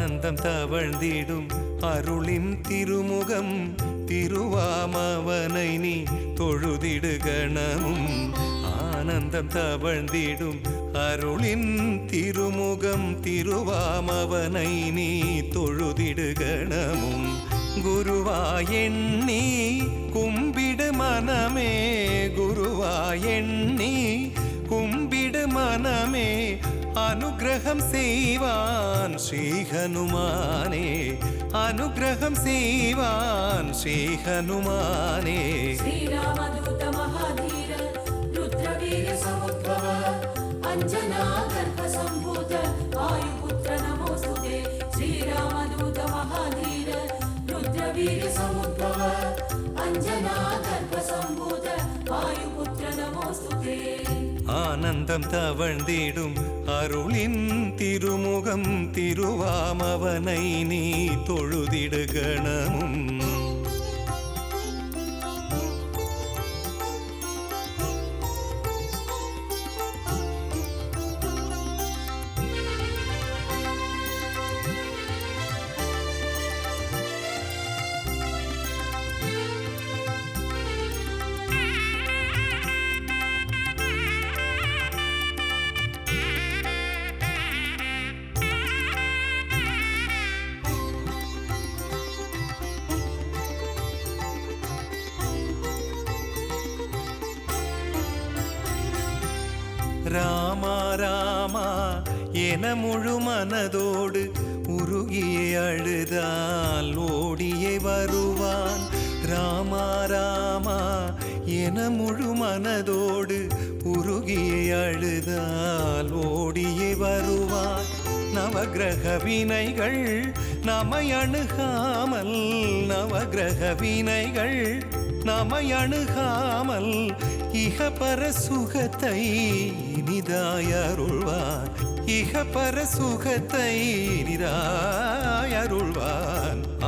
ஆனந்தம் தவழ்ந்திடும் அருளின் திருமுகம் திருவாமவனை நீ தொழுதிடு கணமும். ஆனந்தம் தவழ்ந்திடும் அருளின் திருமுகம் திருவாமவனை நீ தொழுதிடு கணமும். குருவாயெண்ணி கும்பிடு மனமே, குருவாயெண்ணி கும்பிடு மனமே, அனுக்கிரகம் செய்வான் ஸ்ரீ ஹனுமானே, அனுக்கிரகம் செய்வான் ஸ்ரீ ஹனுமானே. ஸ்ரீராமதூத மகாதீர ருத்ரவீர சமுத்பவ அஞ்சனா கர்ப்ப சம்பூத வாயுபுத்ர நமோஸ்துதே. ஸ்ரீராமதூத மகாதீர ருத்ரவீர சமுத்பவ அஞ்சனா கர்ப்ப சம்பூத வாயுபுத்ர நமோஸ்துதே. ஆனந்தம் தவழ்ந்திடும் அருளின் திருமுகம் திருவாமவனை நீ தொழுதிடு கணமும். ராமா ராமா என முழு மனதோடு உருகியே அழுதால் ஓடியே வருவான். ராமா ராமா என முழு மனதோடு உருகியே அழுதால் ஓடியே வருவான். நவகிரக வினைகள் நம்மை அணுகாமல், நவகிரக வினைகள் நம்மை அணுகாமல் இகபர சுகத்தை இனிதாயருள்வான், இகபர சுகத்தை இனிதாயருள்வான்.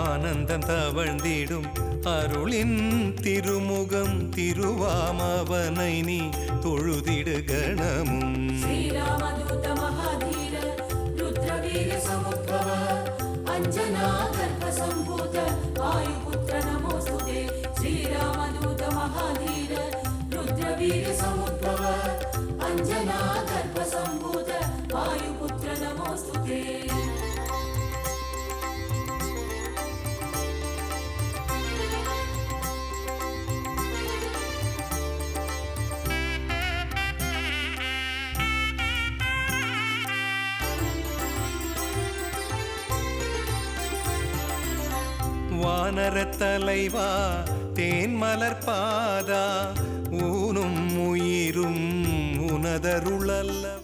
ஆனந்தம் தவழ்ந்திடும் அருளின் திருமுகம் திருவாமவனை நீ தொழுதிடு கணமும். ஸ்ரீராமதூத மகாதீர ருத்ரவீர சமுத்பவ அஞ்சனா கர்ப்ப சம்பூத வாயுபுத்ர நமோஸ்துதே. ஸ்ரீராமதூத மகாதீர ருத்ரவீர சமுத்பவ அஞ்சனா கர்ப்ப சம்பூத வாயுபுத்ர நமோஸ்துதே. வானர தலைவா தேன்மலர் பாதா ஊனும் உயிரும் உனதருளல்லவா.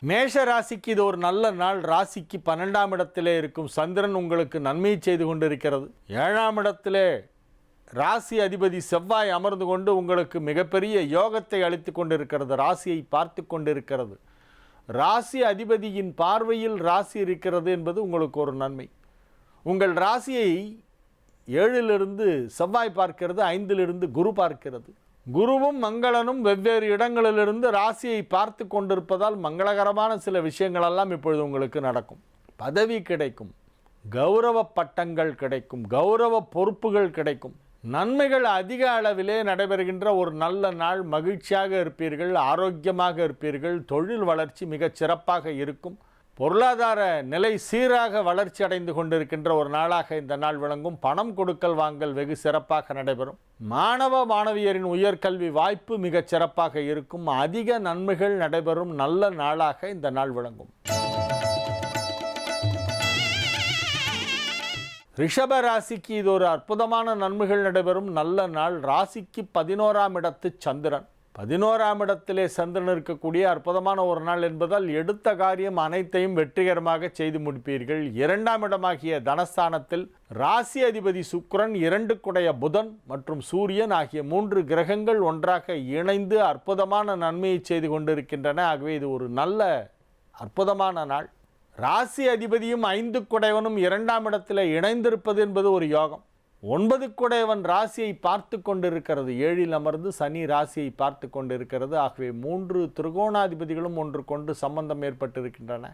மேஷ ராசிக்கு இது ஒரு நல்ல நாள். ராசிக்கு 12ஆம் இடத்திலே இருக்கும் சந்திரன் உங்களுக்கு நன்மை செய்து கொண்டிருக்கிறது. 7ஆம் இடத்திலே ராசி அதிபதி செவ்வாய் அமர்ந்து கொண்டு உங்களுக்கு மிகப்பெரிய யோகத்தை அளித்து கொண்டிருக்கிறது. ராசியை பார்த்து கொண்டிருக்கிறது. ராசி அதிபதியின் பார்வையில் ராசி இருக்கிறது என்பது உங்களுக்கு ஒரு நன்மை. உங்கள் ராசியை 7லிருந்து செவ்வாய் பார்க்கிறது, 5லிருந்து குரு பார்க்கிறது. குருவும் மங்களனும் வெவ்வேறு இடங்களிலிருந்து ராசியை பார்த்து கொண்டிருப்பதால் மங்களகரமான சில விஷயங்களெல்லாம் இப்பொழுது உங்களுக்கு நடக்கும். பதவி கிடைக்கும், கௌரவ பட்டங்கள் கிடைக்கும், கௌரவ பொறுப்புகள் கிடைக்கும். நன்மைகள் அதிக அளவிலே நடைபெறுகின்ற ஒரு நல்ல நாள். மகிழ்ச்சியாக இருப்பீர்கள், ஆரோக்கியமாக இருப்பீர்கள். தொழில் வளர்ச்சி மிகச் சிறப்பாக இருக்கும். பொருளாதார நிலை சீராக வளர்ச்சி அடைந்து கொண்டிருக்கின்ற ஒரு நாளாக இந்த நாள் விளங்கும். பணம் கொடுக்கல் வாங்கல் வெகு சிறப்பாக நடைபெறும். மாணவ மாணவியரின் உயர்கல்வி வாய்ப்பு மிகச் சிறப்பாக இருக்கும். அதிக நன்மைகள் நடைபெறும் நல்ல நாளாக இந்த நாள் விளங்கும். ரிஷப ராசிக்கு இது ஒரு அற்புதமான நன்மைகள் நடைபெறும் நல்ல நாள். ராசிக்கு 11ஆம் இடத்து சந்திரன், 11ஆம் இடத்திலே சந்திரன் இருக்கக்கூடிய அற்புதமான ஒரு நாள் என்பதால் எடுத்த காரியம் அனைத்தையும் வெற்றிகரமாக செய்து முடிப்பீர்கள். 2ஆம் இடமாகிய தனஸ்தானத்தில் ராசி அதிபதி சுக்கிரன், 2 குடைய புதன் மற்றும் சூரியன் ஆகிய 3 கிரகங்கள் ஒன்றாக இணைந்து அற்புதமான நன்மையை செய்து கொண்டிருக்கின்றன. ஆகவே இது ஒரு நல்ல அற்புதமான நாள். ராசி அதிபதியும் 5 குடையவனும் 2ஆம் இடத்தில் இணைந்திருப்பது என்பது ஒரு யோகம். 9 குடையவன் ராசியை பார்த்து கொண்டிருக்கிறது. 7இல் அமர்ந்து சனி ராசியை பார்த்து கொண்டிருக்கிறது. ஆகவே 3 திரிகோணாதிபதிகளும் ஒன்று கொண்டு சம்பந்தம் ஏற்பட்டிருக்கின்றன.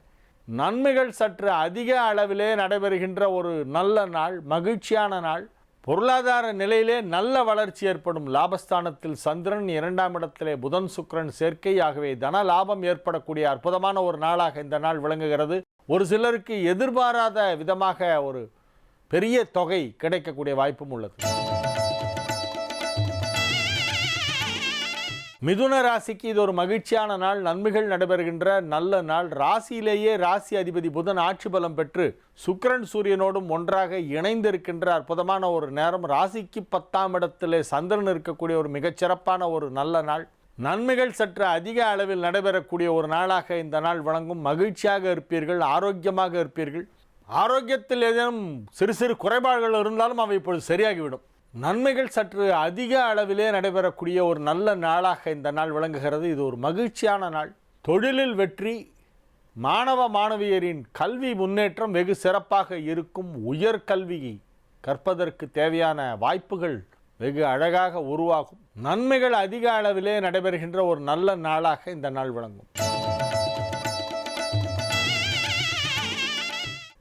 நன்மைகள் சற்று அதிக அளவிலே நடைபெறுகின்ற ஒரு நல்ல நாள், மகிழ்ச்சியான நாள். பொருளாதார நிலையிலே நல்ல வளர்ச்சி ஏற்படும். லாபஸ்தானத்தில் சந்திரன், 2ஆம் இடத்திலே புதன் சுக்கிரன் சேர்க்கை. ஆகவே தன லாபம் ஏற்படக்கூடிய அற்புதமான ஒரு நாளாக இந்த நாள் விளங்குகிறது. ஒரு சிலருக்கு எதிர்பாராத விதமாக ஒரு பெரிய தொகை கிடைக்கக்கூடிய வாய்ப்பும் உள்ளது. மிதுன ராசிக்கு இது ஒரு மகிழ்ச்சியான நாள், நன்மைகள் நடைபெறுகின்ற நல்ல நாள். ராசியிலேயே ராசி அதிபதி புதன் ஆட்சி பலம் பெற்று சுக்கிரன் சூரியனோடும் ஒன்றாக இணைந்திருக்கின்ற அற்புதமான ஒரு நேரம். ராசிக்கு 10ஆம் இடத்திலே சந்திரன் இருக்கக்கூடிய ஒரு மிகச்சிறப்பான ஒரு நல்ல நாள். நன்மைகள் சற்று அதிக அளவில் நடைபெறக்கூடிய ஒரு நாளாக இந்த நாள் வழங்கும். மகிழ்ச்சியாக இருப்பீர்கள், ஆரோக்கியமாக இருப்பீர்கள். ஆரோக்கியத்தில் ஏதேனும் சிறு சிறு குறைபாடுகள் இருந்தாலும் அவை இப்பொழுது சரியாகிவிடும். நன்மைகள் சற்று அதிக அளவிலே நடைபெறக்கூடிய ஒரு நல்ல நாளாக இந்த நாள் விளங்குகிறது. இது ஒரு மகிழ்ச்சியான நாள். தொழிலில் வெற்றி, மாணவ மாணவியரின் கல்வி முன்னேற்றம் வெகு சிறப்பாக இருக்கும். உயர்கல்வியை கற்பதற்கு தேவையான வாய்ப்புகள் வெகு அழகாக உருவாகும். நன்மைகள் அதிக அளவிலே நடைபெறுகின்ற ஒரு நல்ல நாளாக இந்த நாள் விளங்கும்.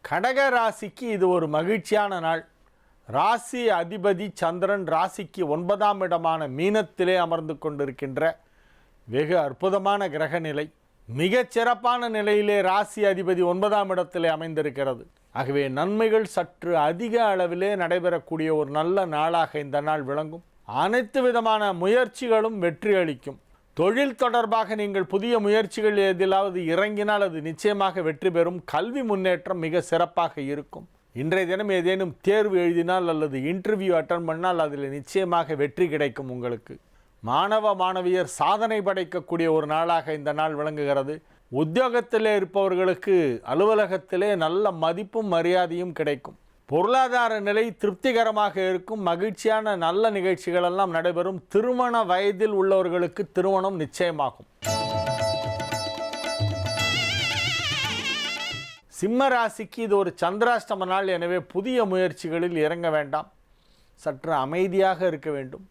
கடக ராசிக்கு இது ஒரு மகிழ்ச்சியான நாள். ராசி அதிபதி சந்திரன் ராசிக்கு 9ஆம் இடமான மீனத்திலே அமர்ந்து கொண்டிருக்கின்ற வெகு அற்புதமான கிரக நிலை. மிகச் சிறப்பான நிலையிலே ராசி அதிபதி 9ஆம் இடத்திலே அமைந்திருக்கிறது. ஆகவே நன்மைகள் சற்று அதிக அளவிலே நடைபெறக்கூடிய ஒரு நல்ல நாளாக இந்த நாள் விளங்கும். அனைத்து விதமான முயற்சிகளும் வெற்றி அளிக்கும். தொழில் தொடர்பாக நீங்கள் புதிய முயற்சிகள் எதிலாவது இறங்கினால் அது நிச்சயமாக வெற்றி பெறும். கல்வி முன்னேற்றம் மிக சிறப்பாக இருக்கும். இன்றைய தினம் ஏதேனும் தேர்வு எழுதினால் அல்லது இன்டர்வியூ அட்டன் பண்ணால் அதில் நிச்சயமாக வெற்றி கிடைக்கும் உங்களுக்கு. மாணவ மாணவியர் சாதனை படைக்கக்கூடிய ஒரு நாளாக இந்த நாள் விளங்குகிறது. உத்தியோகத்திலே இருப்பவர்களுக்கு அலுவலகத்திலே நல்ல மதிப்பும் மரியாதையும் கிடைக்கும். பொருளாதார நிலை திருப்திகரமாக இருக்கும். மகிழ்ச்சியான நல்ல நிகழ்ச்சிகள் எல்லாம் நடைபெறும். திருமண வயதில் உள்ளவர்களுக்கு திருமணம் நிச்சயமாகும். சிம்ம ராசிக்கு இது ஒரு சந்திராஷ்டம நாள். எனவே புதிய முயற்சிகளில் இறங்க வேண்டாம். சற்று அமைதியாக இருக்க வேண்டும்.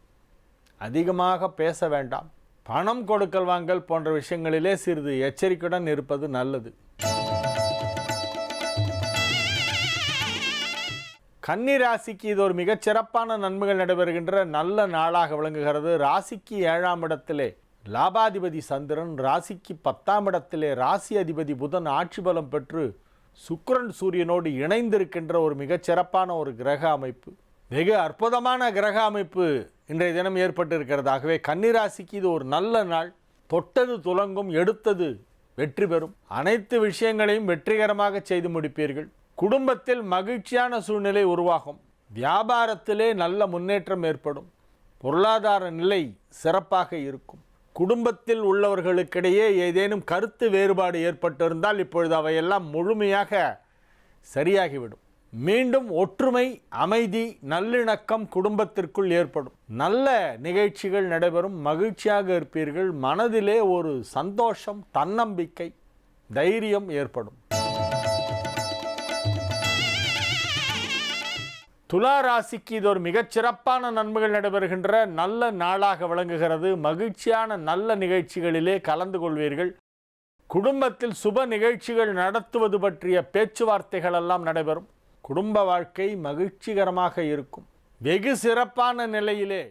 அதிகமாக பேச வேண்டாம். பணம் கொடுக்கல் வாங்கல் போன்ற விஷயங்களிலே சிறிது எச்சரிக்கையுடன் இருப்பது நல்லது. கன்னி ராசிக்கு இது ஒரு மிகச்சிறப்பான நன்மைகள் நடைபெறுகின்ற நல்ல நாளாக விளங்குகிறது. ராசிக்கு 7ஆம் இடத்திலே லாபாதிபதி சந்திரன், ராசிக்கு 10ஆம் இடத்திலே ராசி அதிபதி புதன் ஆட்சி பலம் பெற்று சுக்கிரன் சூரியனோடு இணைந்திருக்கின்ற ஒரு மிகச்சிறப்பான ஒரு கிரக அமைப்பு. வெகு அற்புதமான கிரக அமைப்பு இன்றைய தினம் ஏற்பட்டிருக்கிறது. ஆகவே கன்னிராசிக்கு இது ஒரு நல்ல நாள். தொட்டது துலங்கும், எடுத்தது வெற்றி பெறும். அனைத்து விஷயங்களையும் வெற்றிகரமாக செய்து முடிப்பீர்கள். குடும்பத்தில் மகிழ்ச்சியான சூழ்நிலை உருவாகும். வியாபாரத்திலே நல்ல முன்னேற்றம் ஏற்படும். பொருளாதார நிலை சிறப்பாக இருக்கும். குடும்பத்தில் உள்ளவர்களுக்கிடையே ஏதேனும் கருத்து வேறுபாடு ஏற்பட்டிருந்தால் இப்பொழுது அவையெல்லாம் முழுமையாக சரியாகிவிடும். மீண்டும் ஒற்றுமை, அமைதி, நல்லிணக்கம் குடும்பத்திற்குள் ஏற்படும். நல்ல நிகழ்ச்சிகள் நடைபெறும். மகிழ்ச்சியாக இருப்பீர்கள். மனதிலே ஒரு சந்தோஷம், தன்னம்பிக்கை, தைரியம் ஏற்படும். துலா ராசிக்கு இது ஒரு மிகச்சிறப்பான நன்மைகள் நடைபெறுகின்ற நல்ல நாளாக விளங்குகிறது. மகிழ்ச்சியான நல்ல நிகழ்ச்சிகளிலே கலந்து கொள்வீர்கள். குடும்பத்தில் சுப நிகழ்ச்சிகள் நடத்துவது பற்றிய பேச்சுவார்த்தைகள் எல்லாம் நடைபெறும். குடும்ப வாழ்க்கை மகிழ்ச்சிகரமாக இருக்கும். வெகு சிறப்பான நிலையிலே